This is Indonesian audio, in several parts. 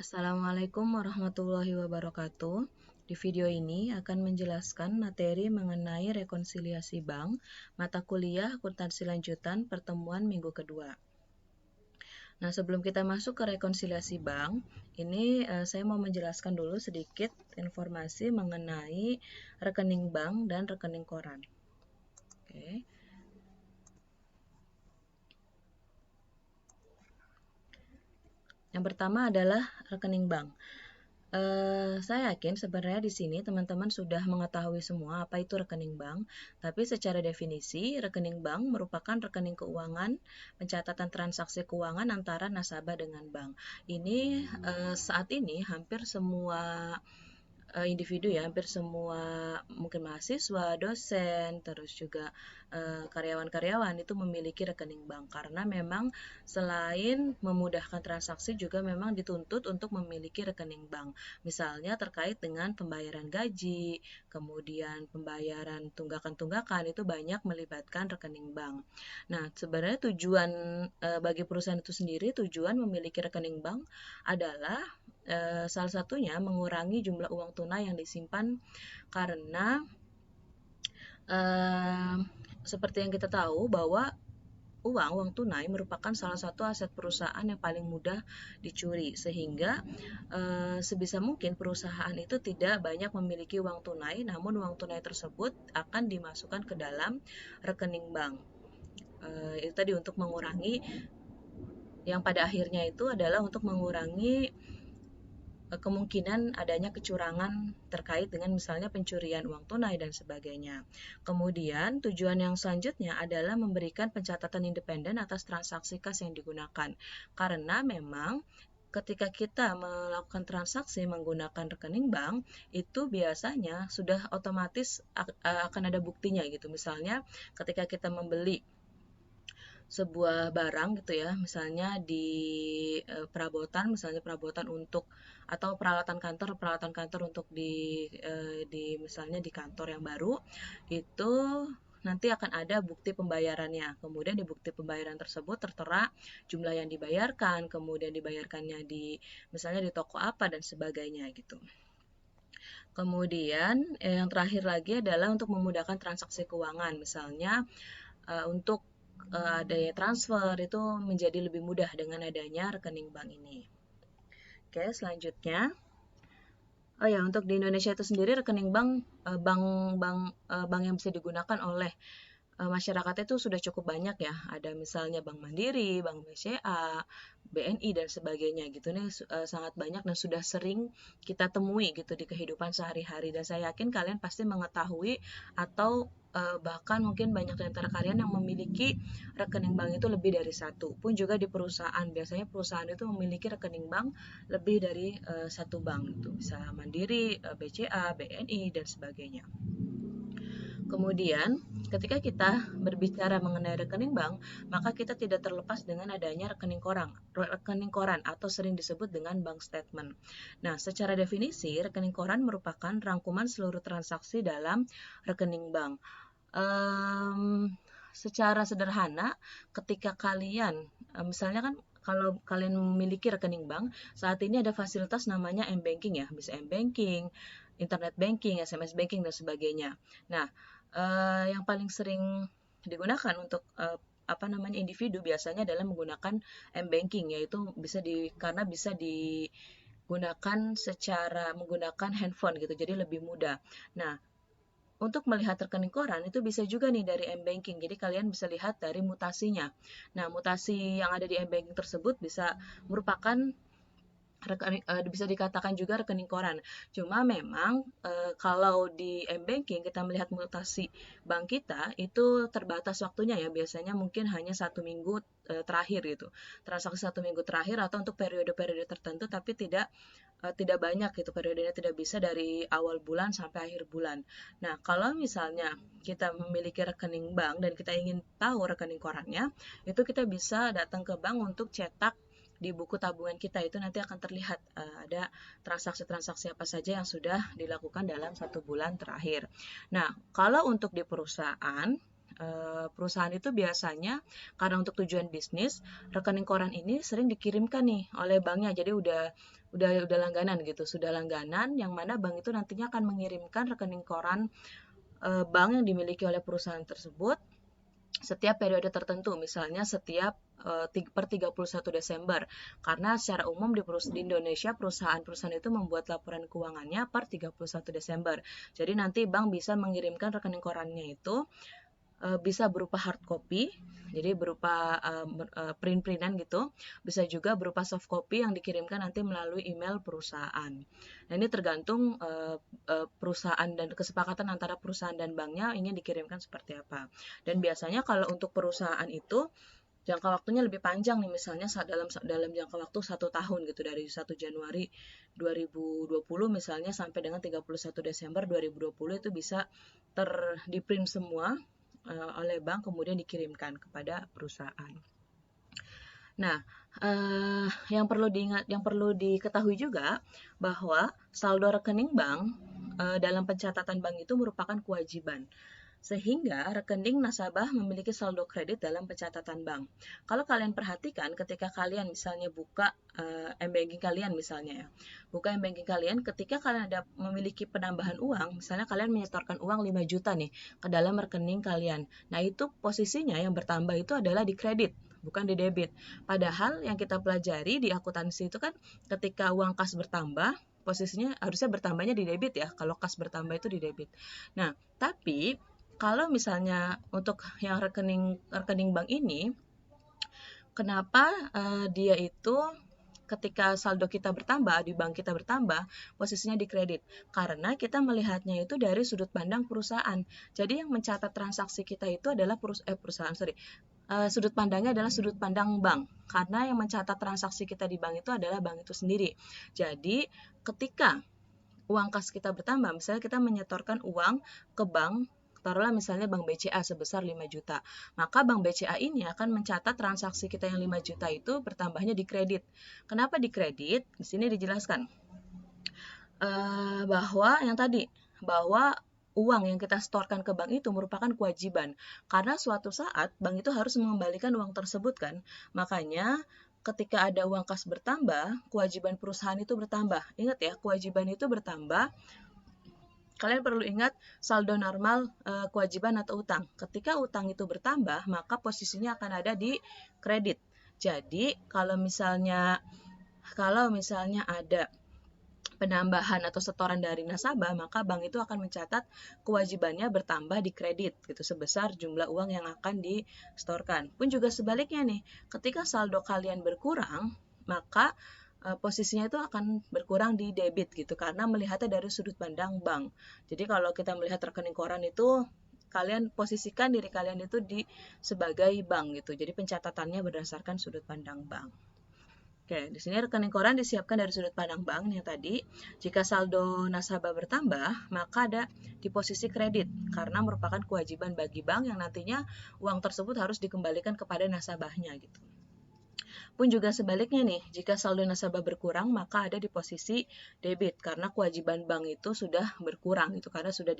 Assalamualaikum warahmatullahi wabarakatuh. Di video ini akan menjelaskan materi mengenai rekonsiliasi bank, mata kuliah akuntansi lanjutan pertemuan minggu kedua. Nah, sebelum kita masuk ke rekonsiliasi bank, ini saya mau menjelaskan dulu sedikit informasi mengenai rekening bank dan rekening koran. Oke. Yang pertama adalah rekening bank. Saya yakin sebenarnya di sini teman-teman sudah mengetahui semua apa itu rekening bank, tapi secara definisi, rekening bank merupakan rekening keuangan, pencatatan transaksi keuangan antara nasabah dengan bank. Ini saat ini hampir semua individu ya, hampir semua mungkin mahasiswa, dosen, terus juga karyawan-karyawan itu memiliki rekening bank karena memang selain memudahkan transaksi juga memang dituntut untuk memiliki rekening bank. Misalnya terkait dengan pembayaran gaji, kemudian pembayaran tunggakan-tunggakan itu banyak melibatkan rekening bank. Nah, sebenarnya tujuan bagi perusahaan itu sendiri, tujuan memiliki rekening bank adalah salah satunya mengurangi jumlah uang tunai yang disimpan karena seperti yang kita tahu bahwa uang tunai merupakan salah satu aset perusahaan yang paling mudah dicuri sehingga sebisa mungkin perusahaan itu tidak banyak memiliki uang tunai, namun uang tunai tersebut akan dimasukkan ke dalam rekening bank. Itu tadi untuk mengurangi, yang pada akhirnya itu adalah untuk mengurangi kemungkinan adanya kecurangan terkait dengan misalnya pencurian uang tunai dan sebagainya. Kemudian tujuan yang selanjutnya adalah memberikan pencatatan independen atas transaksi kas yang digunakan. Karena memang ketika kita melakukan transaksi menggunakan rekening bank, itu biasanya sudah otomatis akan ada buktinya gitu. Misalnya ketika kita membeli sebuah barang gitu ya, misalnya di perabotan, misalnya perabotan untuk atau peralatan kantor untuk di misalnya di kantor yang baru, itu nanti akan ada bukti pembayarannya. Kemudian di bukti pembayaran tersebut tertera jumlah yang dibayarkan, kemudian dibayarkannya di misalnya di toko apa dan sebagainya gitu. Kemudian yang terakhir lagi adalah untuk memudahkan transaksi keuangan, misalnya untuk adanya transfer itu menjadi lebih mudah dengan adanya rekening bank ini. Oke, selanjutnya. Oh ya, untuk di Indonesia itu sendiri rekening bank bank yang bisa digunakan oleh masyarakat itu sudah cukup banyak ya. Ada misalnya Bank Mandiri, Bank BCA, BNI dan sebagainya gitu nih, sangat banyak dan sudah sering kita temui gitu di kehidupan sehari-hari, dan saya yakin kalian pasti mengetahui atau bahkan mungkin banyak di antara kalian yang memiliki rekening bank itu lebih dari satu. Pun juga di perusahaan, biasanya perusahaan itu memiliki rekening bank lebih dari satu bank itu, bisa Mandiri, BCA, BNI dan sebagainya. Kemudian, ketika kita berbicara mengenai rekening bank, maka kita tidak terlepas dengan adanya rekening koran atau sering disebut dengan bank statement. Nah, secara definisi, rekening koran merupakan rangkuman seluruh transaksi dalam rekening bank. Secara sederhana, ketika kalian, misalnya kan kalau kalian memiliki rekening bank, saat ini ada fasilitas namanya m-banking ya, bisa m-banking, internet banking, SMS banking dan sebagainya. Nah, yang paling sering digunakan untuk individu biasanya adalah menggunakan m-banking, yaitu karena bisa digunakan secara menggunakan handphone gitu, jadi lebih mudah. Nah, untuk melihat rekening koran itu bisa juga nih dari m-banking. Jadi kalian bisa lihat dari mutasinya. Nah, mutasi yang ada di m-banking tersebut bisa merupakan bisa dikatakan juga rekening koran. Cuma memang kalau di m-banking kita melihat mutasi bank kita itu terbatas waktunya ya, biasanya mungkin hanya 1 minggu terakhir gitu, transaksi 1 minggu terakhir atau untuk periode-periode tertentu, tapi tidak banyak gitu, periodenya tidak bisa dari awal bulan sampai akhir bulan. Nah, kalau misalnya kita memiliki rekening bank dan kita ingin tahu rekening korannya, itu kita bisa datang ke bank untuk cetak di buku tabungan kita, itu nanti akan terlihat ada transaksi-transaksi apa saja yang sudah dilakukan dalam 1 bulan terakhir. Nah, kalau untuk di perusahaan, perusahaan itu biasanya karena untuk tujuan bisnis, rekening koran ini sering dikirimkan nih oleh banknya. Jadi udah langganan gitu, sudah langganan yang mana bank itu nantinya akan mengirimkan rekening koran bank yang dimiliki oleh perusahaan tersebut setiap periode tertentu, misalnya setiap per 31 Desember. Karena secara umum di Indonesia perusahaan-perusahaan itu membuat laporan keuangannya per 31 Desember. Jadi nanti bank bisa mengirimkan rekening korannya itu bisa berupa hard copy, jadi berupa print-printan gitu, bisa juga berupa soft copy yang dikirimkan nanti melalui email perusahaan. Nah, ini tergantung perusahaan dan kesepakatan antara perusahaan dan banknya ingin dikirimkan seperti apa. Dan biasanya kalau untuk perusahaan itu jangka waktunya lebih panjang nih, misalnya dalam jangka waktu 1 tahun gitu, dari 1 Januari 2020 misalnya sampai dengan 31 Desember 2020 itu bisa di print semua oleh bank kemudian dikirimkan kepada perusahaan. Nah, yang perlu diketahui juga bahwa saldo rekening bank dalam pencatatan bank itu merupakan kewajiban. Sehingga rekening nasabah memiliki saldo kredit dalam pencatatan bank. Kalau kalian perhatikan ketika kalian misalnya buka m-banking kalian misalnya ya, buka m-banking kalian, ketika kalian memiliki penambahan uang, misalnya kalian menyetorkan uang 5 juta nih ke dalam rekening kalian. Nah, itu posisinya yang bertambah itu adalah di kredit, bukan di debit. Padahal yang kita pelajari di akuntansi itu kan ketika uang kas bertambah, posisinya harusnya bertambahnya di debit ya, kalau kas bertambah itu di debit. Nah, tapi kalau misalnya untuk yang rekening bank ini, kenapa dia itu ketika saldo kita bertambah, di bank kita bertambah, posisinya di kredit? Karena kita melihatnya itu dari sudut pandang perusahaan. Jadi yang mencatat transaksi kita itu adalah sudut pandangnya adalah sudut pandang bank. Karena yang mencatat transaksi kita di bank itu adalah bank itu sendiri. Jadi ketika uang kas kita bertambah, misalnya kita menyetorkan uang ke bank, taruhlah misalnya bank BCA sebesar 5 juta. Maka bank BCA ini akan mencatat transaksi kita yang 5 juta itu bertambahnya di kredit. Kenapa di kredit? Di sini dijelaskan bahwa uang yang kita setorkan ke bank itu merupakan kewajiban. Karena suatu saat bank itu harus mengembalikan uang tersebut kan. Makanya ketika ada uang kas bertambah, kewajiban perusahaan itu bertambah. Ingat ya, kewajiban itu bertambah. Kalian perlu ingat saldo normal kewajiban atau utang. Ketika utang itu bertambah, maka posisinya akan ada di kredit. Jadi kalau misalnya ada penambahan atau setoran dari nasabah, maka bank itu akan mencatat kewajibannya bertambah di kredit gitu sebesar jumlah uang yang akan disetorkan. Pun juga sebaliknya nih, ketika saldo kalian berkurang, maka posisinya itu akan berkurang di debit gitu, karena melihatnya dari sudut pandang bank. Jadi kalau kita melihat rekening koran itu, kalian posisikan diri kalian itu sebagai bank gitu. Jadi pencatatannya berdasarkan sudut pandang bank. Oke, di sini rekening koran disiapkan dari sudut pandang bank yang tadi. Jika saldo nasabah bertambah, maka ada di posisi kredit karena merupakan kewajiban bagi bank yang nantinya uang tersebut harus dikembalikan kepada nasabahnya gitu. Pun juga sebaliknya nih, jika saldo nasabah berkurang, maka ada di posisi debit karena kewajiban bank itu sudah berkurang gitu, karena sudah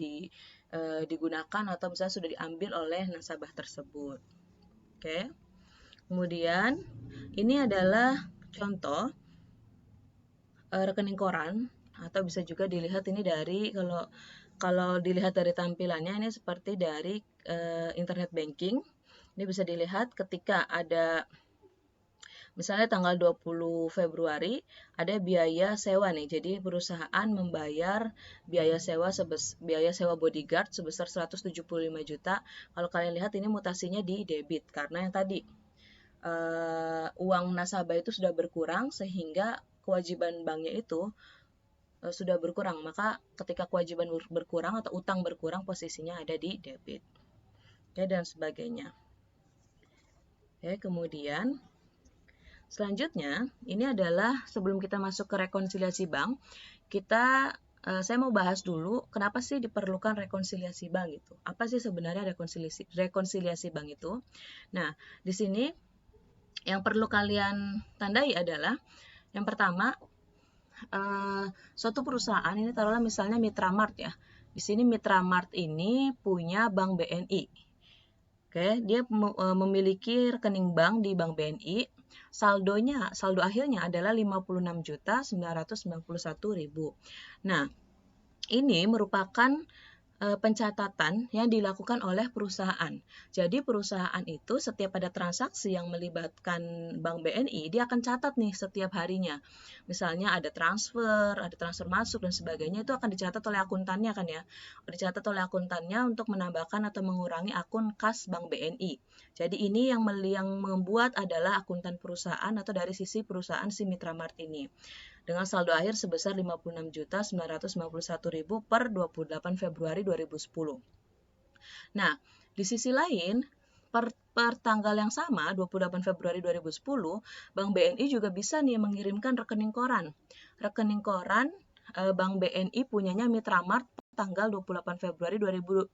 digunakan atau misalnya sudah diambil oleh nasabah tersebut. Oke. Kemudian ini adalah contoh rekening koran, atau bisa juga dilihat ini dari kalau dilihat dari tampilannya ini seperti dari internet banking. Ini bisa dilihat ketika ada misalnya tanggal 20 Februari ada biaya sewa nih. Jadi perusahaan membayar biaya sewa bodyguard sebesar 175 juta. Kalau kalian lihat ini mutasinya di debit karena yang tadi uang nasabah itu sudah berkurang sehingga kewajiban banknya itu sudah berkurang. Maka ketika kewajiban berkurang atau utang berkurang, posisinya ada di debit. Oke, dan sebagainya. Oke, kemudian selanjutnya ini adalah sebelum kita masuk ke rekonsiliasi bank, saya mau bahas dulu kenapa sih diperlukan rekonsiliasi bank itu. Apa sih sebenarnya rekonsiliasi bank itu? Nah, di sini yang perlu kalian tandai adalah yang pertama, suatu perusahaan ini taruhlah misalnya Mitra Mart ya. Di sini Mitra Mart ini punya Bank BNI. Oke, dia memiliki rekening bank di Bank BNI. Saldo akhirnya adalah 56.991.000. Nah, ini merupakan pencatatan yang dilakukan oleh perusahaan. Jadi perusahaan itu setiap ada transaksi yang melibatkan Bank BNI, dia akan catat nih setiap harinya. Misalnya ada transfer masuk dan sebagainya, itu akan dicatat oleh akuntannya kan ya. Dicatat oleh akuntannya untuk menambahkan atau mengurangi akun kas Bank BNI. Jadi ini yang membuat adalah akuntan perusahaan atau dari sisi perusahaan si Mitra Mart ini, dengan saldo akhir sebesar 56.991.000 per 28 Februari 2010. Nah, di sisi lain, per tanggal yang sama, 28 Februari 2010, Bank BNI juga bisa nih mengirimkan rekening koran. Rekening koran Bank BNI punyanya Mitra Mart tanggal 28 Februari 2010.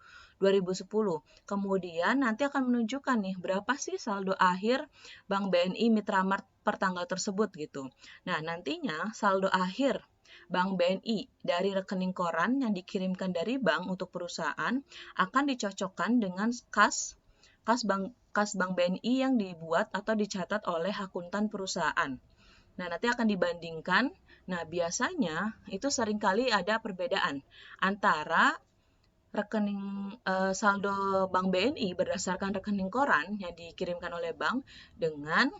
Kemudian nanti akan menunjukkan nih berapa sih saldo akhir Bank BNI Mitra Mart per tanggal tersebut gitu. Nah, nantinya saldo akhir Bank BNI dari rekening koran yang dikirimkan dari bank untuk perusahaan akan dicocokkan dengan kas Bank BNI yang dibuat atau dicatat oleh akuntan perusahaan. Nah, nanti akan dibandingkan. Nah, biasanya itu seringkali ada perbedaan antara rekening saldo Bank BNI berdasarkan rekening koran yang dikirimkan oleh bank dengan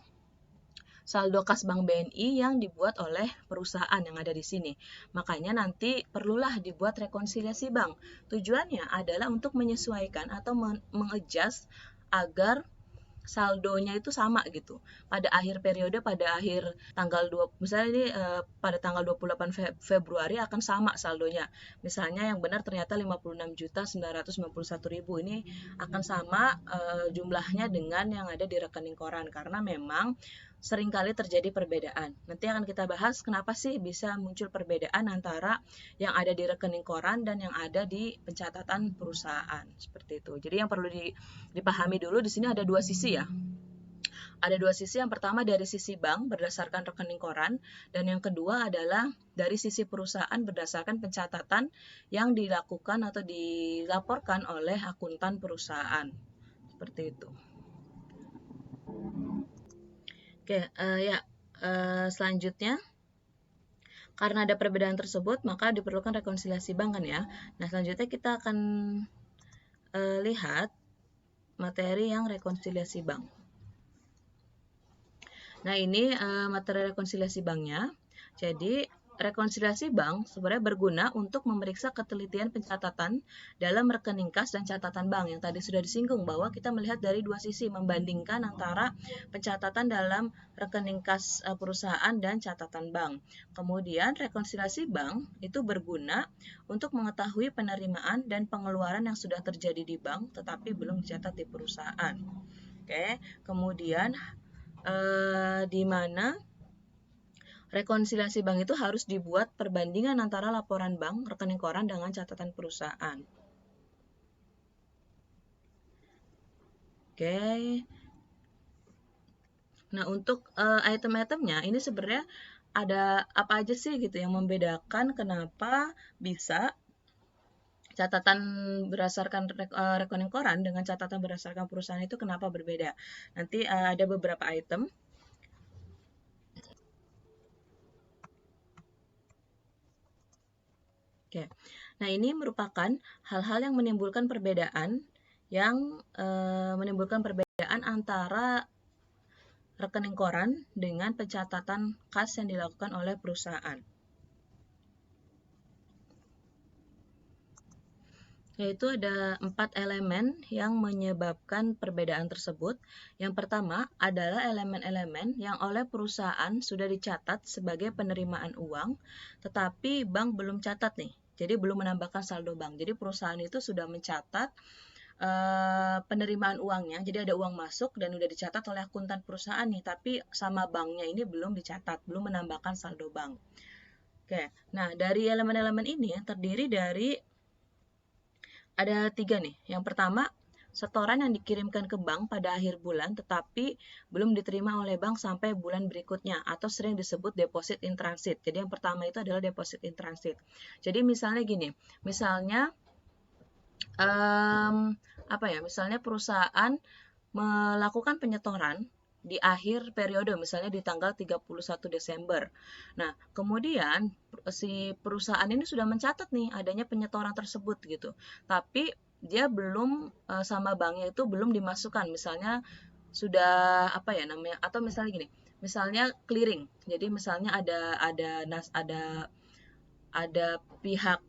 saldo kas Bank BNI yang dibuat oleh perusahaan yang ada di sini. Makanya nanti perlulah dibuat rekonsiliasi bank. Tujuannya adalah untuk menyesuaikan atau mengadjust agar saldonya itu sama gitu. Pada akhir periode, pada akhir tanggal 2, misalnya ini pada tanggal 28 Februari akan sama saldonya. Misalnya yang benar ternyata 56.991.000, ini akan sama jumlahnya dengan yang ada di rekening koran karena memang seringkali terjadi perbedaan. Nanti akan kita bahas kenapa sih bisa muncul perbedaan antara yang ada di rekening koran dan yang ada di pencatatan perusahaan. Seperti itu. Jadi yang perlu dipahami dulu di sini ada dua sisi ya. Ada dua sisi, yang pertama dari sisi bank berdasarkan rekening koran, dan yang kedua adalah dari sisi perusahaan berdasarkan pencatatan yang dilakukan atau dilaporkan oleh akuntan perusahaan. Seperti itu. Oke, selanjutnya, karena ada perbedaan tersebut, maka diperlukan rekonsiliasi bank kan ya. Nah, selanjutnya kita akan lihat materi yang rekonsiliasi bank. Nah, ini materi rekonsiliasi banknya. Jadi, rekonsiliasi bank sebenarnya berguna untuk memeriksa ketelitian pencatatan dalam rekening kas dan catatan bank. Yang tadi sudah disinggung bahwa kita melihat dari dua sisi, membandingkan antara pencatatan dalam rekening kas perusahaan dan catatan bank. Kemudian, rekonsiliasi bank itu berguna untuk mengetahui penerimaan dan pengeluaran yang sudah terjadi di bank tetapi belum dicatat di perusahaan. Oke, kemudian di mana rekonsiliasi bank itu harus dibuat perbandingan antara laporan bank, rekening koran dengan catatan perusahaan. Oke. Nah, untuk item-itemnya ini sebenarnya ada apa aja sih gitu yang membedakan kenapa bisa catatan berdasarkan rekening koran dengan catatan berdasarkan perusahaan itu kenapa berbeda. Nanti ada beberapa item. Oke. Nah, ini merupakan hal-hal yang menimbulkan perbedaan antara rekening koran dengan pencatatan kas yang dilakukan oleh perusahaan. Yaitu ada 4 elemen yang menyebabkan perbedaan tersebut. Yang pertama adalah elemen-elemen yang oleh perusahaan sudah dicatat sebagai penerimaan uang, tetapi bank belum catat nih. Jadi belum menambahkan saldo bank. Jadi perusahaan itu sudah mencatat penerimaan uangnya, jadi ada uang masuk dan udah dicatat oleh akuntan perusahaan nih, tapi sama banknya ini belum dicatat, belum menambahkan saldo bank. Oke, nah dari elemen-elemen ini terdiri dari ada 3 nih. Yang pertama, setoran yang dikirimkan ke bank pada akhir bulan tetapi belum diterima oleh bank sampai bulan berikutnya atau sering disebut deposit in transit. Jadi yang pertama itu adalah deposit in transit. Jadi misalnya gini, misalnya misalnya perusahaan melakukan penyetoran di akhir periode, misalnya di tanggal 31 Desember. Nah, kemudian si perusahaan ini sudah mencatat nih adanya penyetoran tersebut gitu. Tapi dia belum sama banknya itu belum dimasukkan, misalnya sudah atau misalnya gini, misalnya clearing. Jadi misalnya ada pihak,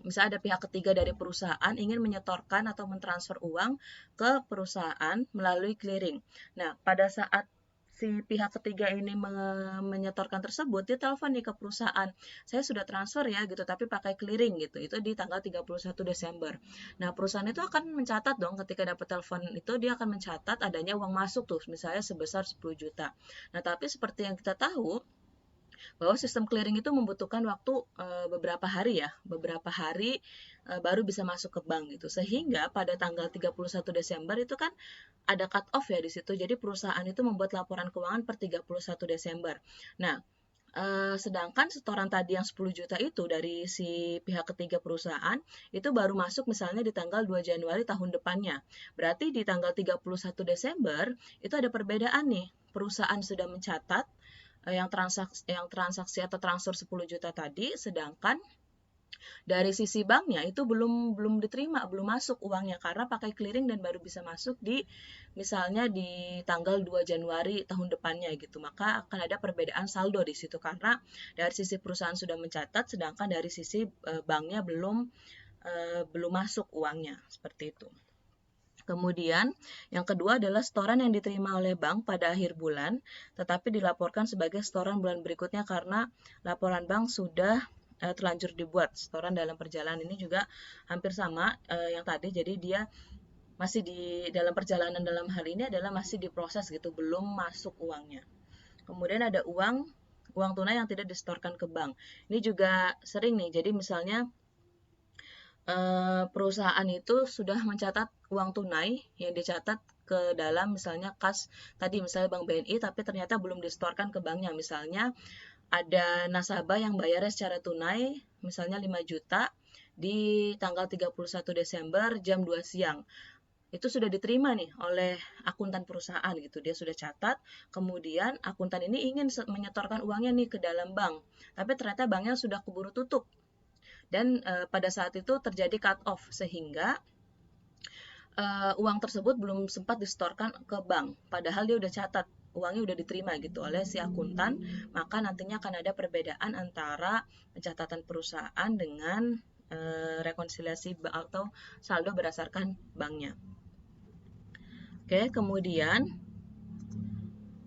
misalnya ada pihak ketiga dari perusahaan ingin menyetorkan atau mentransfer uang ke perusahaan melalui clearing. Nah, pada saat si pihak ketiga ini menyetorkan tersebut, dia telepon nih ke perusahaan, saya sudah transfer ya gitu, tapi pakai clearing gitu. Itu di tanggal 31 Desember. Nah, perusahaan itu akan mencatat dong, ketika dapat telepon itu dia akan mencatat adanya uang masuk tuh, misalnya sebesar 10 juta. Nah, tapi seperti yang kita tahu, bahwa sistem clearing itu membutuhkan waktu beberapa hari baru bisa masuk ke bank gitu. Sehingga pada tanggal 31 Desember itu kan ada cut off ya di situ. Jadi perusahaan itu membuat laporan keuangan per 31 Desember. Nah, sedangkan setoran tadi yang 10 juta itu dari si pihak ketiga perusahaan itu baru masuk misalnya di tanggal 2 Januari tahun depannya. Berarti di tanggal 31 Desember itu ada perbedaan nih. Perusahaan sudah mencatat yang transaksi atau transfer 10 juta tadi, sedangkan dari sisi banknya itu belum diterima, belum masuk uangnya karena pakai clearing dan baru bisa masuk di misalnya di tanggal 2 Januari tahun depannya gitu. Maka akan ada perbedaan saldo di situ karena dari sisi perusahaan sudah mencatat, sedangkan dari sisi banknya belum masuk uangnya, seperti itu. Kemudian, yang kedua adalah setoran yang diterima oleh bank pada akhir bulan, tetapi dilaporkan sebagai setoran bulan berikutnya karena laporan bank sudah terlanjur dibuat. Setoran dalam perjalanan ini juga hampir sama yang tadi, jadi dia masih di dalam perjalanan dalam hal ini adalah masih diproses gitu, belum masuk uangnya. Kemudian ada uang tunai yang tidak disetorkan ke bank. Ini juga sering nih, jadi misalnya perusahaan itu sudah mencatat uang tunai yang dicatat ke dalam misalnya kas tadi, misalnya Bank BNI, tapi ternyata belum disetorkan ke banknya. Misalnya ada nasabah yang bayarnya secara tunai misalnya 5 juta di tanggal 31 Desember jam 2 siang. Itu sudah diterima nih oleh akuntan perusahaan gitu. Dia sudah catat, kemudian akuntan ini ingin menyetorkan uangnya nih ke dalam bank. Tapi ternyata banknya sudah keburu tutup. Dan pada saat itu terjadi cut off sehingga uang tersebut belum sempat disetorkan ke bank. Padahal dia udah catat uangnya udah diterima gitu oleh si akuntan, maka nantinya akan ada perbedaan antara pencatatan perusahaan dengan rekonsiliasi atau saldo berdasarkan banknya. Oke, kemudian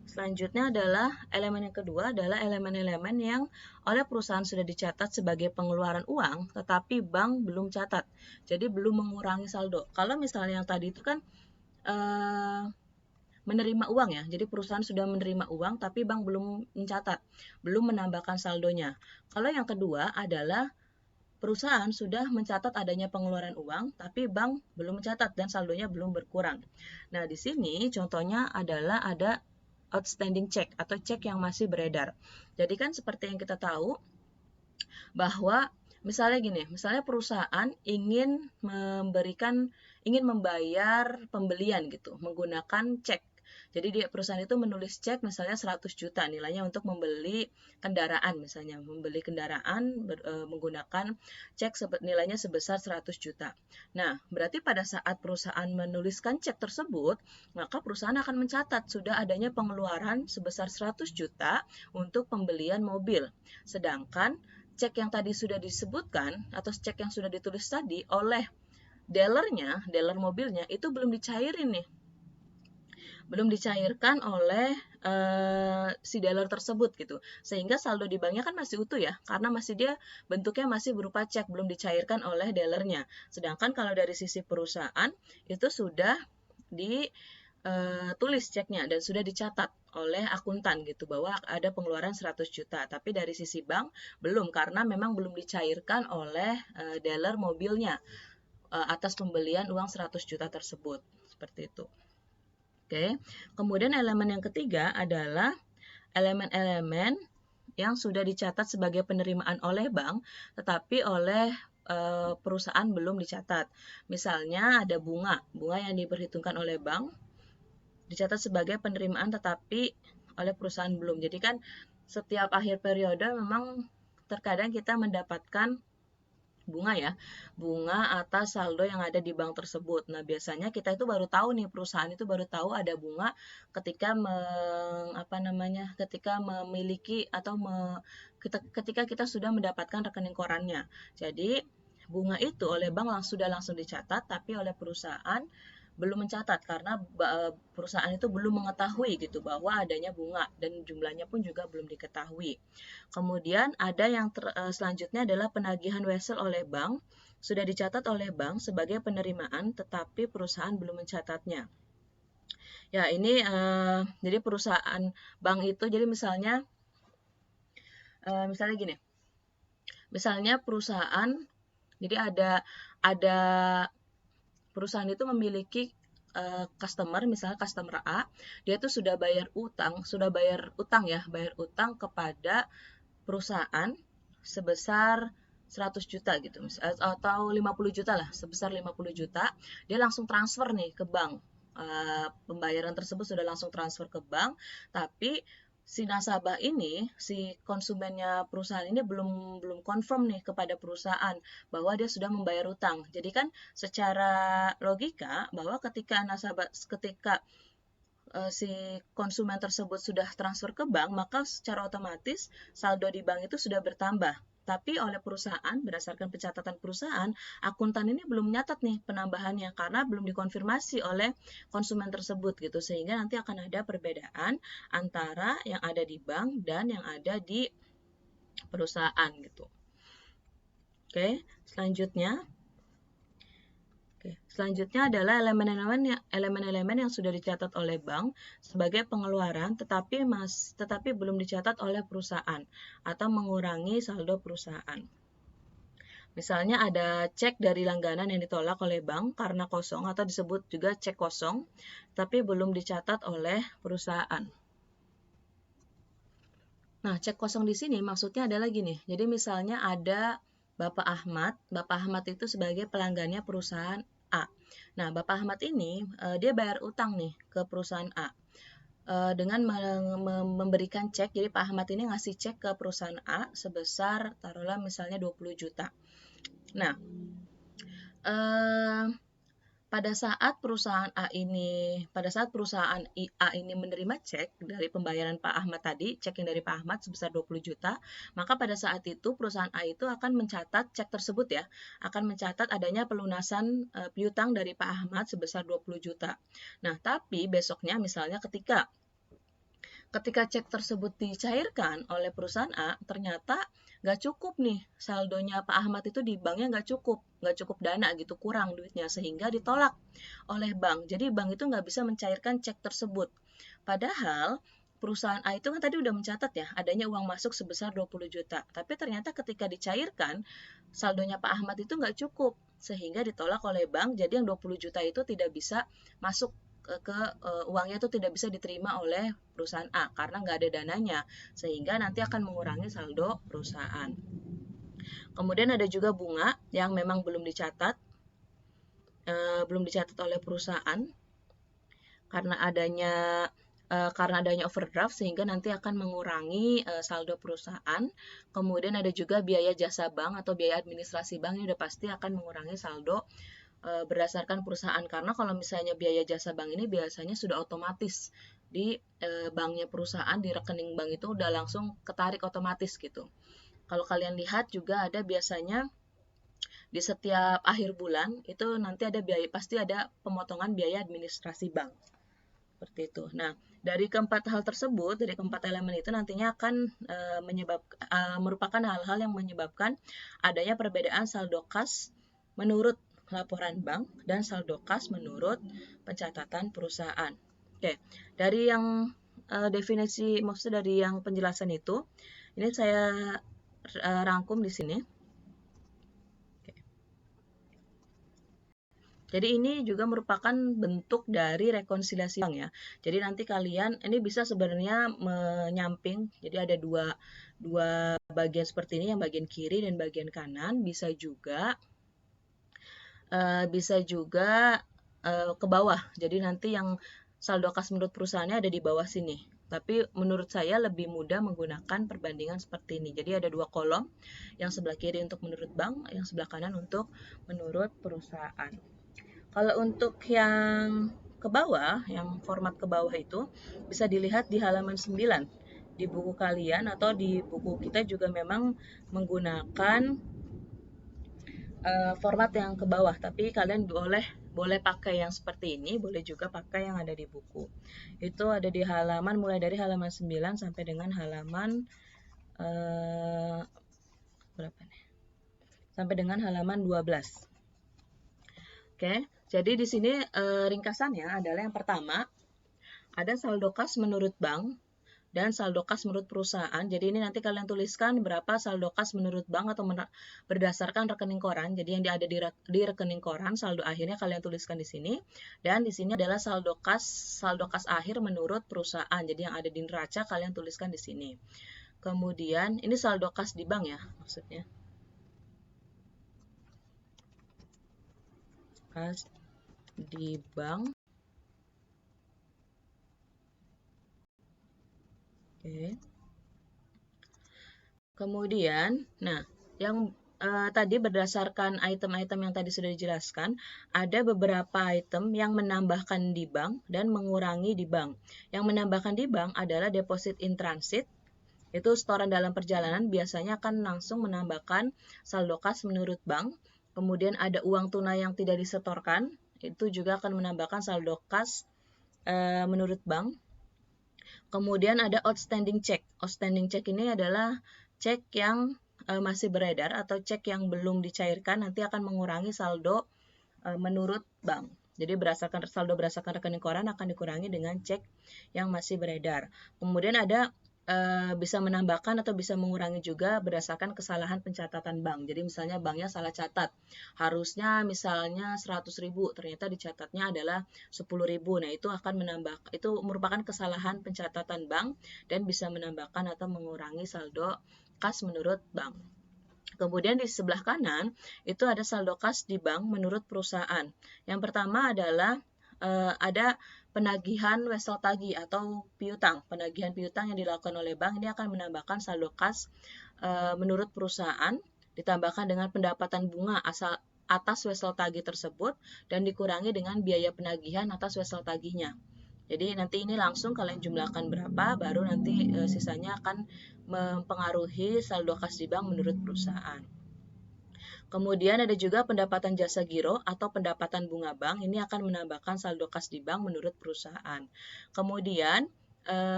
selanjutnya adalah elemen yang kedua adalah elemen-elemen yang oleh perusahaan sudah dicatat sebagai pengeluaran uang, tetapi bank belum catat. Jadi belum mengurangi saldo. Kalau misalnya yang tadi itu kan menerima uang ya, jadi perusahaan sudah menerima uang, tapi bank belum mencatat, belum menambahkan saldonya. Kalau yang kedua adalah perusahaan sudah mencatat adanya pengeluaran uang, tapi bank belum mencatat dan saldonya belum berkurang. Nah, di sini contohnya adalah ada outstanding check atau cek yang masih beredar. Jadi kan seperti yang kita tahu bahwa misalnya gini, misalnya perusahaan ingin membayar pembelian gitu menggunakan cek. Jadi perusahaan itu menulis cek misalnya 100 juta nilainya untuk membeli kendaraan, misalnya membeli kendaraan menggunakan cek nilainya sebesar 100 juta. Nah, berarti pada saat perusahaan menuliskan cek tersebut, maka perusahaan akan mencatat sudah adanya pengeluaran sebesar 100 juta untuk pembelian mobil. Sedangkan cek yang tadi sudah disebutkan atau cek yang sudah ditulis tadi oleh dealer mobilnya itu belum dicairin nih. Belum dicairkan oleh si dealer tersebut gitu. Sehingga saldo di banknya kan masih utuh ya, karena dia bentuknya masih berupa cek, belum dicairkan oleh dealernya. Sedangkan kalau dari sisi perusahaan itu sudah ditulis ceknya dan sudah dicatat oleh akuntan gitu bahwa ada pengeluaran 100 juta. Tapi dari sisi bank belum, karena memang belum dicairkan oleh dealer mobilnya atas pembelian uang 100 juta tersebut. Seperti itu. Oke. Kemudian elemen yang ketiga adalah elemen-elemen yang sudah dicatat sebagai penerimaan oleh bank, tetapi oleh perusahaan belum dicatat. Misalnya ada bunga yang diperhitungkan oleh bank dicatat sebagai penerimaan tetapi oleh perusahaan belum. Jadi kan setiap akhir periode memang terkadang kita mendapatkan bunga atas saldo yang ada di bank tersebut. Nah, biasanya kita itu baru tahu nih, perusahaan itu baru tahu ada bunga ketika ketika memiliki atau ketika kita sudah mendapatkan rekening korannya. Jadi, bunga itu oleh bank sudah langsung dicatat, tapi oleh perusahaan belum mencatat karena perusahaan itu belum mengetahui gitu bahwa adanya bunga dan jumlahnya pun juga belum diketahui. Kemudian ada yang selanjutnya adalah penagihan wesel oleh bank, sudah dicatat oleh bank sebagai penerimaan tetapi perusahaan belum mencatatnya. Ya, ini jadi perusahaan bank itu jadi misalnya gini. Misalnya perusahaan jadi ada perusahaan itu memiliki customer, misalnya customer A, dia tuh sudah bayar utang kepada perusahaan sebesar 100 juta gitu atau 50 juta lah, sebesar 50 juta, dia langsung transfer nih ke bank. Pembayaran tersebut sudah langsung transfer ke bank, tapi si nasabah ini, si konsumennya perusahaan ini belum confirm nih kepada perusahaan bahwa dia sudah membayar utang. Jadi kan secara logika bahwa ketika si konsumen tersebut sudah transfer ke bank, maka secara otomatis saldo di bank itu sudah bertambah. Tapi oleh perusahaan, berdasarkan pencatatan perusahaan, akuntan ini belum menyatat nih penambahannya karena belum dikonfirmasi oleh konsumen tersebut gitu. Sehingga nanti akan ada perbedaan antara yang ada di bank dan yang ada di perusahaan gitu. Oke, selanjutnya adalah elemen-elemen yang sudah dicatat oleh bank sebagai pengeluaran tetapi belum dicatat oleh perusahaan atau mengurangi saldo perusahaan. Misalnya ada cek dari langganan yang ditolak oleh bank karena kosong atau disebut juga cek kosong tapi belum dicatat oleh perusahaan. Nah, cek kosong di sini maksudnya adalah gini. Jadi misalnya ada Bapak Ahmad itu sebagai pelanggannya perusahaan A. Nah, Bapak Ahmad ini dia bayar utang nih ke perusahaan A dengan memberikan cek. Jadi Pak Ahmad ini ngasih cek ke perusahaan A sebesar taruhlah misalnya 20 juta. Nah, pada saat perusahaan A ini menerima cek dari pembayaran Pak Ahmad tadi, cek yang dari Pak Ahmad sebesar 20 juta, maka pada saat itu perusahaan A itu akan mencatat cek tersebut ya, akan mencatat adanya pelunasan piutang dari Pak Ahmad sebesar 20 juta. Nah, tapi besoknya misalnya ketika cek tersebut dicairkan oleh perusahaan A, ternyata nggak cukup nih saldonya Pak Ahmad itu di banknya nggak cukup dana gitu, kurang duitnya sehingga ditolak oleh bank. Jadi bank itu nggak bisa mencairkan cek tersebut. Padahal perusahaan A itu kan tadi udah mencatat ya adanya uang masuk sebesar 20 juta. Tapi ternyata ketika dicairkan saldonya Pak Ahmad itu nggak cukup sehingga ditolak oleh bank. Jadi yang 20 juta itu tidak bisa masuk uangnya itu tidak bisa diterima oleh perusahaan A karena nggak ada dananya sehingga nanti akan mengurangi saldo perusahaan. Kemudian ada juga bunga yang memang belum dicatat oleh perusahaan karena adanya overdraft sehingga nanti akan mengurangi saldo perusahaan. Kemudian ada juga biaya jasa bank atau biaya administrasi bank ini udah pasti akan mengurangi saldo berdasarkan perusahaan karena kalau misalnya biaya jasa bank ini biasanya sudah otomatis di banknya perusahaan, di rekening bank itu udah langsung ketarik otomatis gitu. Kalau kalian lihat juga ada biasanya di setiap akhir bulan itu nanti pasti ada pemotongan biaya administrasi bank seperti itu. Nah, dari keempat hal tersebut, dari keempat elemen itu nantinya akan merupakan hal-hal yang menyebabkan adanya perbedaan saldo kas menurut laporan bank dan saldo kas menurut pencatatan perusahaan. Oke, dari yang maksudnya dari yang penjelasan itu, ini saya rangkum di sini. Oke. Jadi ini juga merupakan bentuk dari rekonsiliasi bank ya. Jadi nanti kalian ini bisa sebenarnya menyamping. Jadi ada dua bagian seperti ini, yang bagian kiri dan bagian kanan. Bisa juga ke bawah. Jadi nanti yang saldo kas menurut perusahaannya ada di bawah sini. Tapi menurut saya lebih mudah menggunakan perbandingan seperti ini. Jadi ada dua kolom, yang sebelah kiri untuk menurut bank, yang sebelah kanan untuk menurut perusahaan. Kalau untuk yang ke bawah, yang format ke bawah itu bisa dilihat di halaman 9 di buku kalian, atau di buku kita juga memang menggunakan format yang ke bawah, tapi kalian boleh pakai yang seperti ini, boleh juga pakai yang ada di buku. Itu ada di halaman, mulai dari halaman 9 sampai dengan halaman berapa nih? Sampai dengan halaman 12. Oke, jadi di sini ringkasannya adalah yang pertama, ada saldo kas menurut bank dan saldo kas menurut perusahaan. Jadi ini nanti kalian tuliskan berapa saldo kas menurut bank atau berdasarkan rekening koran. Jadi yang ada di rekening koran, saldo akhirnya kalian tuliskan di sini. Dan di sini adalah saldo kas akhir menurut perusahaan. Jadi yang ada di neraca kalian tuliskan di sini. Kemudian ini saldo kas di bank ya, maksudnya. Kas di bank. Oke. Kemudian, nah, yang tadi berdasarkan item-item yang tadi sudah dijelaskan, ada beberapa item yang menambahkan di bank dan mengurangi di bank. Yang menambahkan di bank adalah deposit in transit, itu setoran dalam perjalanan, biasanya akan langsung menambahkan saldo kas menurut bank. Kemudian ada uang tunai yang tidak disetorkan, itu juga akan menambahkan saldo kas menurut bank. Kemudian ada outstanding check. Outstanding check ini adalah cek yang masih beredar atau cek yang belum dicairkan, nanti akan mengurangi saldo menurut bank. Jadi saldo berdasarkan rekening koran akan dikurangi dengan cek yang masih beredar. Kemudian ada bisa menambahkan atau bisa mengurangi juga berdasarkan kesalahan pencatatan bank. Jadi misalnya banknya salah catat, harusnya misalnya 100.000, ternyata dicatatnya adalah 10.000. Nah, itu merupakan kesalahan pencatatan bank dan bisa menambahkan atau mengurangi saldo kas menurut bank. Kemudian di sebelah kanan itu ada saldo kas di bank menurut perusahaan. Yang pertama adalah ada penagihan wesel tagih atau piutang. Penagihan piutang yang dilakukan oleh bank ini akan menambahkan saldo kas menurut perusahaan, ditambahkan dengan pendapatan bunga atas wesel tagih tersebut dan dikurangi dengan biaya penagihan atas wesel tagihnya. Jadi nanti ini langsung kalian jumlahkan berapa, baru nanti sisanya akan mempengaruhi saldo kas di bank menurut perusahaan. Kemudian ada juga pendapatan jasa giro atau pendapatan bunga bank, ini akan menambahkan saldo kas di bank menurut perusahaan. Kemudian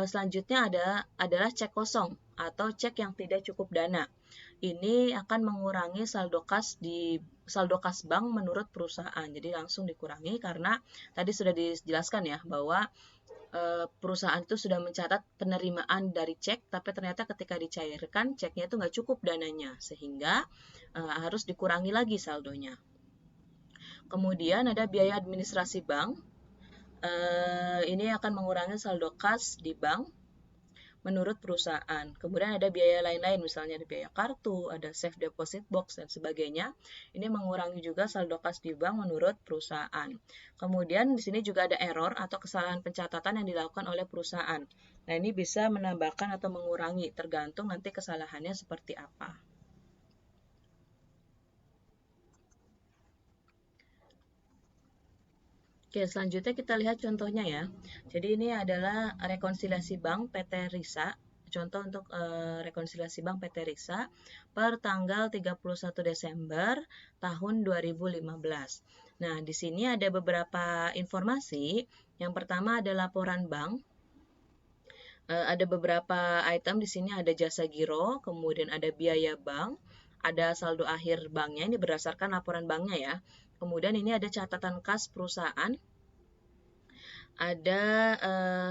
selanjutnya adalah cek kosong atau cek yang tidak cukup dana. Ini akan mengurangi saldo kas bank menurut perusahaan. Jadi langsung dikurangi karena tadi sudah dijelaskan ya bahwa perusahaan itu sudah mencatat penerimaan dari cek, tapi ternyata ketika dicairkan ceknya itu nggak cukup dananya, sehingga harus dikurangi lagi saldonya. Kemudian ada biaya administrasi bank, ini akan mengurangi saldo kas di bank menurut perusahaan. Kemudian ada biaya lain-lain, misalnya ada biaya kartu, ada safe deposit box, dan sebagainya. Ini mengurangi juga saldo kas di bank menurut perusahaan. Kemudian di sini juga ada error atau kesalahan pencatatan yang dilakukan oleh perusahaan. Nah, ini bisa menambahkan atau mengurangi, tergantung nanti kesalahannya seperti apa. Oke, selanjutnya kita lihat contohnya ya. Jadi ini adalah rekonsiliasi bank PT Risa. Contoh untuk rekonsiliasi bank PT Risa per tanggal 31 Desember tahun 2015. Nah, di sini ada beberapa informasi. Yang pertama ada laporan bank. Ada beberapa item di sini, ada jasa giro, kemudian ada biaya bank, ada saldo akhir banknya, ini berdasarkan laporan banknya ya. Kemudian ini ada catatan kas perusahaan, ada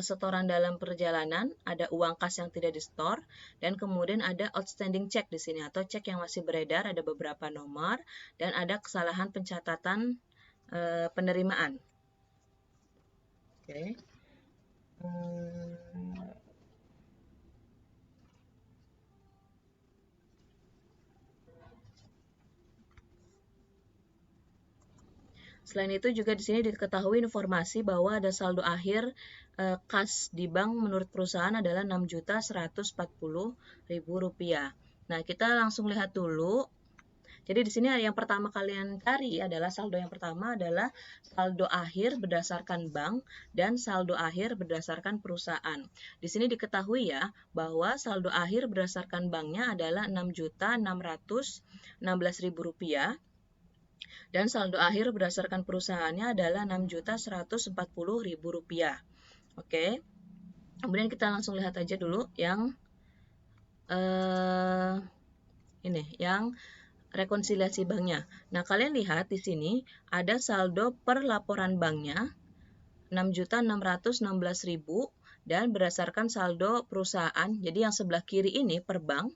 setoran dalam perjalanan, ada uang kas yang tidak disetor, dan kemudian ada outstanding check di sini atau cek yang masih beredar, ada beberapa nomor, dan ada kesalahan pencatatan penerimaan. Oke. Selain itu juga di sini diketahui informasi bahwa ada saldo akhir kas di bank menurut perusahaan adalah Rp6.440.000. Nah, kita langsung lihat dulu. Jadi di sini yang pertama kalian cari adalah saldo yang pertama adalah saldo akhir berdasarkan bank dan saldo akhir berdasarkan perusahaan. Di sini diketahui ya bahwa saldo akhir berdasarkan banknya adalah Rp6.616.000 dan saldo akhir berdasarkan perusahaannya adalah Rp6.140.000. Oke. Kemudian kita langsung lihat aja dulu yang ini yang rekonsiliasi banknya. Nah, kalian lihat di sini ada saldo per laporan banknya Rp6.616.000 dan berdasarkan saldo perusahaan. Jadi yang sebelah kiri ini per bank,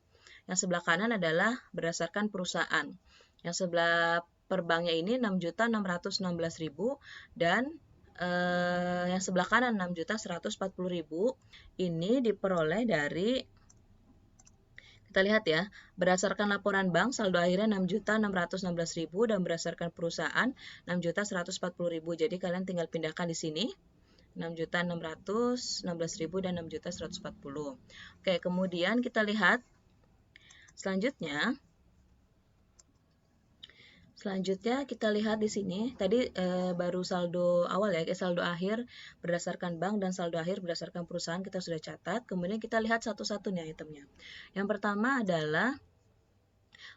yang sebelah kanan adalah berdasarkan perusahaan. Yang sebelah per banknya ini Rp6.616.000 dan yang sebelah kanan Rp6.140.000 ini diperoleh dari, kita lihat ya, berdasarkan laporan bank saldo akhirnya Rp6.616.000 dan berdasarkan perusahaan Rp6.140.000. Jadi kalian tinggal pindahkan di sini Rp6.616.000 dan Rp6.140.000. Oke, kemudian kita lihat selanjutnya kita lihat di sini tadi baru saldo awal ya, saldo akhir berdasarkan bank dan saldo akhir berdasarkan perusahaan kita sudah catat. Kemudian kita lihat satu-satu nih itemnya. Yang pertama adalah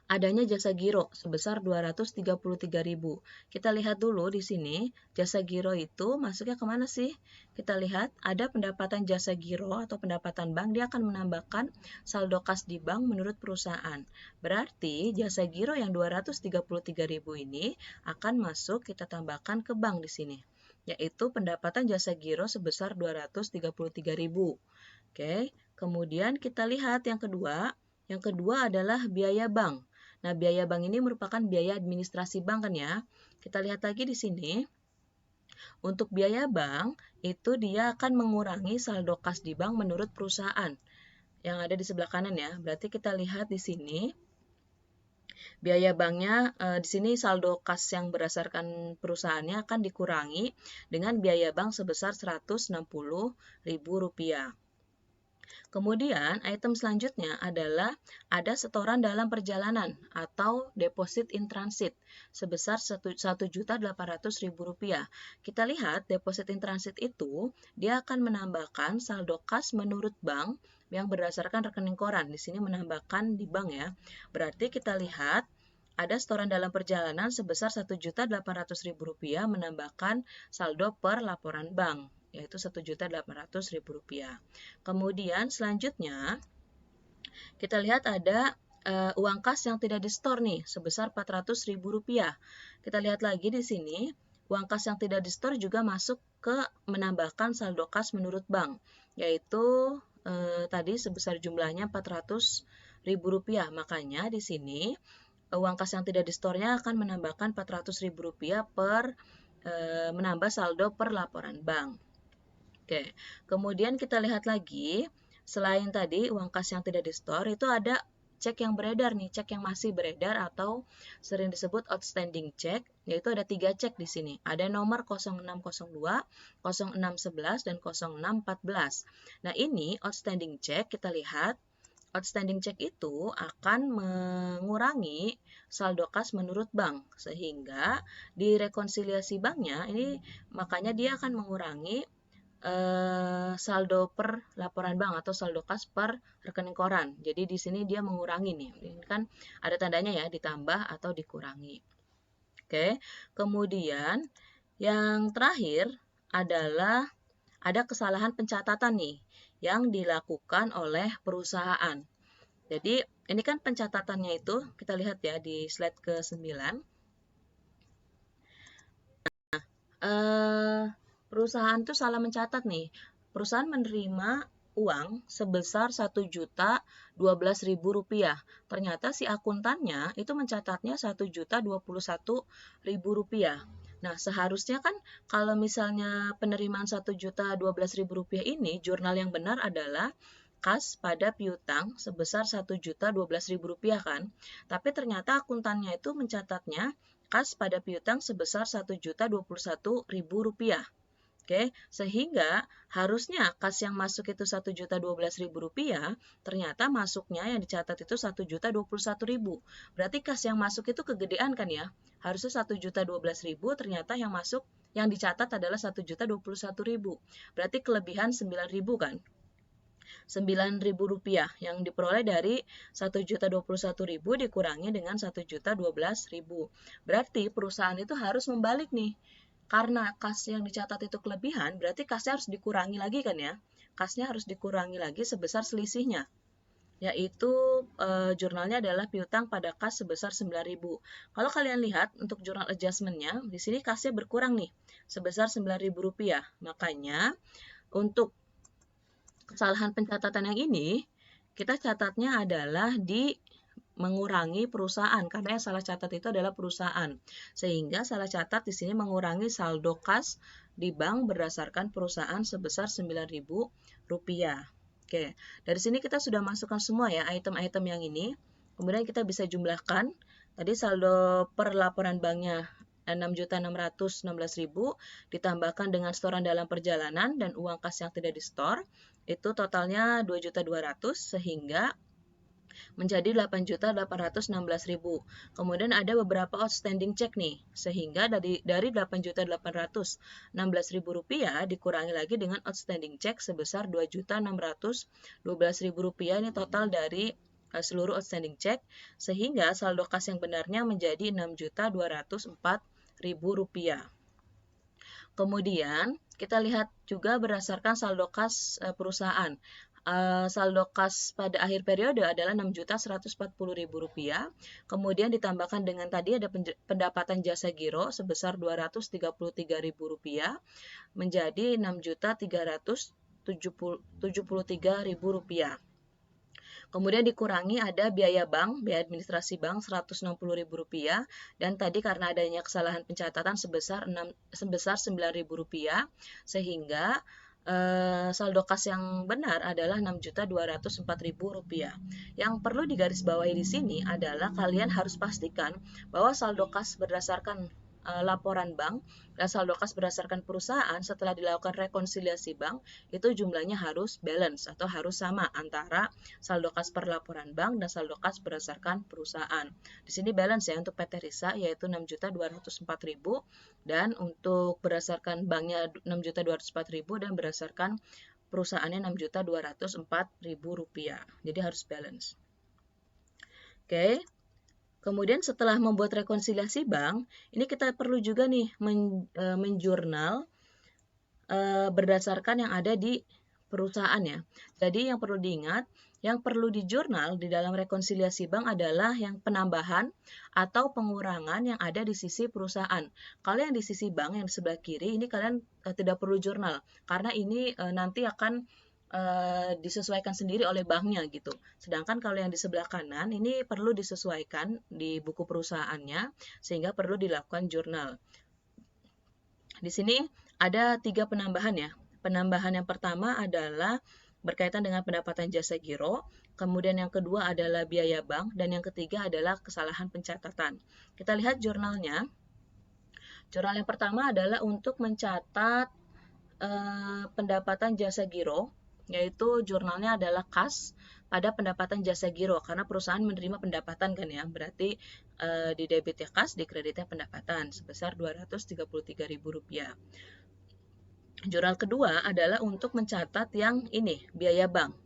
adanya jasa giro sebesar Rp233.000. Kita lihat dulu di sini, jasa giro itu masuknya kemana sih? Kita lihat ada pendapatan jasa giro atau pendapatan bank, dia akan menambahkan saldo kas di bank menurut perusahaan. Berarti jasa giro yang Rp233.000 ini akan masuk, kita tambahkan ke bank di sini, yaitu pendapatan jasa giro sebesar Rp233.000. Oke, kemudian kita lihat yang kedua. Yang kedua adalah biaya bank. Nah, biaya bank ini merupakan biaya administrasi bank kan ya. Kita lihat lagi di sini. Untuk biaya bank, itu dia akan mengurangi saldo kas di bank menurut perusahaan. Yang ada di sebelah kanan ya. Berarti kita lihat di sini. Biaya banknya, di sini saldo kas yang berdasarkan perusahaannya akan dikurangi dengan biaya bank sebesar Rp160.000. Kemudian, item selanjutnya adalah ada setoran dalam perjalanan atau deposit in transit sebesar Rp1.800.000. Kita lihat deposit in transit itu dia akan menambahkan saldo kas menurut bank yang berdasarkan rekening koran. Di sini menambahkan di bank ya. Berarti kita lihat ada setoran dalam perjalanan sebesar Rp1.800.000 menambahkan saldo per laporan bank, yaitu Rp1.800.000. Kemudian selanjutnya kita lihat ada uang kas yang tidak di-store nih sebesar Rp400.000. Kita lihat lagi di sini, uang kas yang tidak di-store juga masuk ke menambahkan saldo kas menurut bank, yaitu tadi sebesar jumlahnya Rp400.000. Makanya di sini uang kas yang tidak di-store-nya akan menambahkan Rp400.000 per menambah saldo per laporan bank. Oke, kemudian kita lihat lagi, selain tadi uang kas yang tidak di-store, itu ada cek yang beredar nih, cek yang masih beredar atau sering disebut outstanding check, yaitu ada 3 cek di sini. Ada nomor 0602, 0611, dan 0614. Nah, ini outstanding check, kita lihat. Outstanding check itu akan mengurangi saldo kas menurut bank, sehingga di rekonsiliasi banknya ini makanya dia akan mengurangi saldo per laporan bank atau saldo kas per rekening koran. Jadi di sini dia mengurangi nih. Ini kan ada tandanya ya, ditambah atau dikurangi. Oke. Kemudian yang terakhir adalah ada kesalahan pencatatan nih yang dilakukan oleh perusahaan. Jadi ini kan pencatatannya itu kita lihat ya di slide ke-9. Nah, perusahaan itu salah mencatat nih. Perusahaan menerima uang sebesar Rp1.012.000. Ternyata si akuntannya itu mencatatnya Rp1.021.000. Nah, seharusnya kan kalau misalnya penerimaan Rp1.012.000 ini, jurnal yang benar adalah kas pada piutang sebesar Rp1.012.000 kan, tapi ternyata akuntannya itu mencatatnya kas pada piutang sebesar Rp1.021.000. Oke, sehingga harusnya kas yang masuk itu Rp1.012.000, ternyata masuknya yang dicatat itu Rp1.021.000. Berarti kas yang masuk itu kegedean kan ya? Harusnya Rp1.012.000, ternyata yang masuk yang dicatat adalah Rp1.021.000. Berarti kelebihan Rp9.000 kan? Rp9.000 yang diperoleh dari Rp1.021.000 dikurangi dengan Rp1.012.000. Berarti perusahaan itu harus membalik nih. Karena kas yang dicatat itu kelebihan, berarti kasnya harus dikurangi lagi kan ya? Kasnya harus dikurangi lagi sebesar selisihnya, yaitu jurnalnya adalah piutang pada kas sebesar 9.000. Kalau kalian lihat untuk jurnal adjustment-nya, di sini kasnya berkurang nih, sebesar Rp9.000. Makanya untuk kesalahan pencatatan yang ini, kita catatnya adalah di mengurangi perusahaan, karena yang salah catat itu adalah perusahaan. Sehingga salah catat di sini mengurangi saldo kas di bank berdasarkan perusahaan sebesar Rp9.000. Oke, dari sini kita sudah masukkan semua ya item-item yang ini. Kemudian kita bisa jumlahkan. Tadi saldo per laporan banknya 6.616.000 ditambahkan dengan setoran dalam perjalanan dan uang kas yang tidak di-store, itu totalnya 2.200.000 sehingga menjadi 8.816.000. Kemudian ada beberapa outstanding check nih, sehingga dari 8.816.000 rupiah dikurangi lagi dengan outstanding check sebesar 2.612.000 rupiah. Ini total dari seluruh outstanding check, sehingga saldo kas yang benarnya menjadi 6.204.000 rupiah. Kemudian kita lihat juga berdasarkan saldo kas perusahaan. Saldo kas pada akhir periode adalah 6.140.000 rupiah. Kemudian ditambahkan dengan tadi ada pendapatan jasa giro sebesar 233.000 rupiah menjadi 6.373.000 rupiah. Kemudian dikurangi ada biaya bank, biaya administrasi bank Rp160.000, dan tadi karena adanya kesalahan pencatatan sebesar Rp9.000, sehingga saldo kas yang benar adalah Rp6.204.000. Yang perlu digarisbawahi di sini adalah kalian harus pastikan bahwa saldo kas berdasarkan laporan bank dan saldo kas berdasarkan perusahaan setelah dilakukan rekonsiliasi bank itu jumlahnya harus balance atau harus sama antara saldo kas per laporan bank dan saldo kas berdasarkan perusahaan. Di sini balance ya untuk PT Risa yaitu 6.204.000 dan untuk berdasarkan banknya 6.204.000 dan berdasarkan perusahaannya Rp6.204.000. Jadi harus balance. Oke. Kemudian setelah membuat rekonsiliasi bank, ini kita perlu juga nih menjurnal berdasarkan yang ada di perusahaan ya. Jadi yang perlu diingat, yang perlu dijurnal di dalam rekonsiliasi bank adalah yang penambahan atau pengurangan yang ada di sisi perusahaan. Kalau yang di sisi bank yang di sebelah kiri, ini kalian tidak perlu jurnal, karena ini nanti akan disesuaikan sendiri oleh banknya gitu. Sedangkan kalau yang di sebelah kanan ini perlu disesuaikan di buku perusahaannya sehingga perlu dilakukan jurnal. Di sini ada 3 penambahan ya. Penambahan yang pertama adalah berkaitan dengan pendapatan jasa giro, kemudian yang kedua adalah biaya bank, dan yang ketiga adalah kesalahan pencatatan. Kita lihat jurnalnya. Jurnal yang pertama adalah untuk mencatat pendapatan jasa giro, yaitu jurnalnya adalah kas pada pendapatan jasa giro karena perusahaan menerima pendapatan kan ya, berarti di debitnya kas, di kreditnya pendapatan sebesar Rp233.000. Jurnal kedua adalah untuk mencatat yang ini, biaya bank.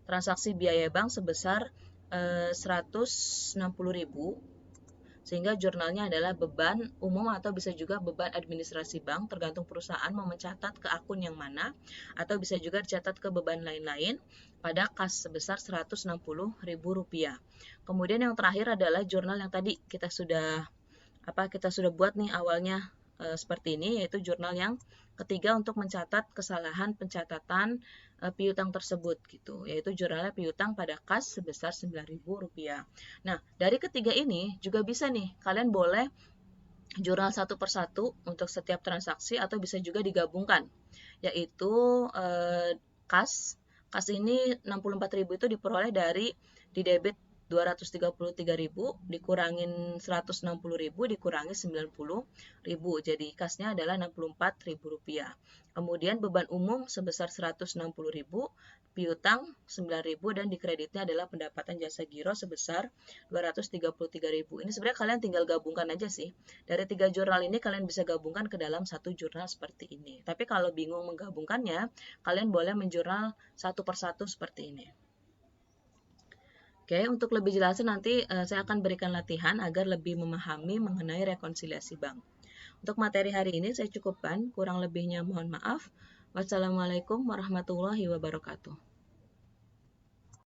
Transaksi biaya bank sebesar Rp160.000, sehingga jurnalnya adalah beban umum atau bisa juga beban administrasi bank, tergantung perusahaan mau mencatat ke akun yang mana, atau bisa juga dicatat ke beban lain-lain pada kas sebesar Rp160.000. Kemudian yang terakhir adalah jurnal yang tadi kita sudah buat nih awalnya seperti ini, yaitu jurnal yang ketiga untuk mencatat kesalahan pencatatan piutang tersebut gitu, yaitu jurnalnya piutang pada kas sebesar Rp9.000. Nah, dari ketiga ini juga bisa nih kalian boleh jurnal satu persatu untuk setiap transaksi atau bisa juga digabungkan, yaitu kas Kas ini 64.000 itu diperoleh dari di debit 233.000 dikurangin 160.000 dikurangi 90.000. Jadi kasnya adalah Rp64.000. Kemudian beban umum sebesar 160.000, piutang 9.000 dan dikreditnya adalah pendapatan jasa giro sebesar 233.000. Ini sebenarnya kalian tinggal gabungkan aja sih. Dari 3 jurnal ini kalian bisa gabungkan ke dalam satu jurnal seperti ini. Tapi kalau bingung menggabungkannya, kalian boleh menjurnal satu persatu seperti ini. Oke, untuk lebih jelasnya nanti saya akan berikan latihan agar lebih memahami mengenai rekonsiliasi bank. Untuk materi hari ini saya cukupkan, kurang lebihnya mohon maaf. Wassalamualaikum warahmatullahi wabarakatuh.